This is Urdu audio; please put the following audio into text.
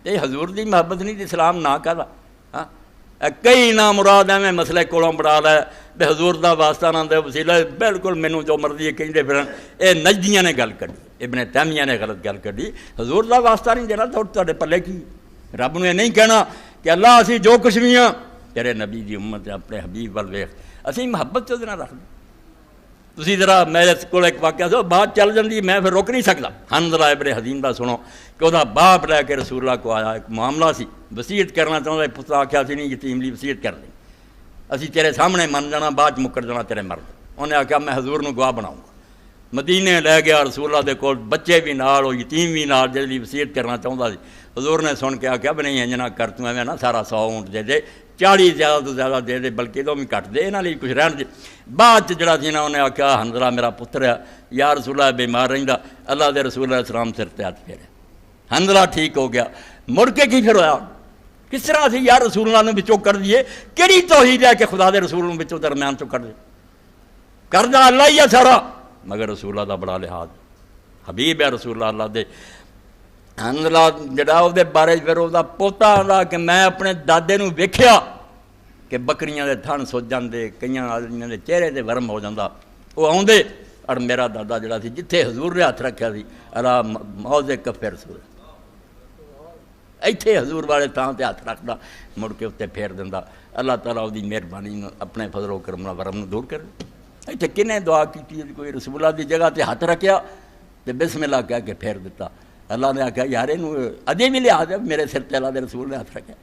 یہ حضور دی محبت نہیں تے اسلام نہ کہدا ہاں کئی نا مراد ایویں مسئلے کولوں بڑھا لے تے حضور دا واسطہ نہ دے وسیلہ بالکل مینوں جو مرضی کہندے پھرن اے نجدیاں نے گل کڈی ابن تیمیہ نے غلط گل کڈی حضور دا واسطہ نہیں دینا تواڈے پلے کی رب نے نہیں کہنا کہ اللہ اسی جو کچھ بھی ہاں تیرے نبی دی امت اپنے حبیب ول ویکھ اسی محبت تو دینا رکھ تسی ذرا میرے کول ایک واقعہ سو بات چل جاندی میں پھر روک نہیں سکتا حنظلہ ابن حزیم دا سنو کہ وہ باپ لے کے رسول اللہ کو آیا ایک معاملہ سی وصیت کرنا چاہتا پتر آخیا سی نہیں یتیم لی وصیت کر دیں اسی تیرے سامنے من جانا بعد مکر جانا تیرے مرد انہیں آخیا میں حضور نو گواہ بناؤں گا مدینے لے گیا رسول اللہ دے کول بچے بھی نال وہ یتیم بھی نال جس وصیت کرنا چاہتا سی حضور نے سن کے آخیا بھی نہیں انجنا کر تو ایویں نا سارا 100 اونٹ دے دے 40 زیادہ تو زیادہ دے دے بلکہ تو بھی کٹ دے یہاں لیے کچھ رہن دے بعد جڑا سی نا انہیں آخیا حنظلہ میرا پتر ہے یا رسول اللہ بیمار رہندا اللہ دے رسول علیہ السلام سر تے ہاتھ پھیرے حنظلہ ٹھیک ہو گیا مڑ کے کی پھر ہویا کس طرح سے یا رسول اللہ نے بچوں کر دیے کیڑی توحید ہے کہ خدا دے رسول نے بچوں درمیان چوں کر دے کردہ اللہ ہی ہے سارا مگر رسول اللہ دا بڑا لحاظ حبیب ہے رسول اللہ دے حنظلہ جڑا وہ بارے پھر وہ پوتا آتا کہ میں اپنے دادے نو ویکھیا کہ بکریاں دے تھن سج جاندے کئیاں آدمیاں دے چہرے تے ورم ہو جاندا وہ آوندے اور میرا دادا جڑا سی جتھے حضور نے ہاتھ رکھیا سی الا موضع کف رسول ایتھے حضور والے تھان تے ہاتھ رکھدا مڑ کے اتنے پھیر دیندا اللہ تعالیٰ دی مہربانی اپنے فضل و کرم نال ورم دور کر ایتھے کنے دعا کیتی کوئی رسول اللہ دی جگہ تے ہاتھ رکھیا تے بسم اللہ کہہ کے پھیر دیتا اللہ نے آخیا یار یہ ادے بھی لحاظ ہے میرے سر تے اللہ دے رسول نے ہاتھ رکھا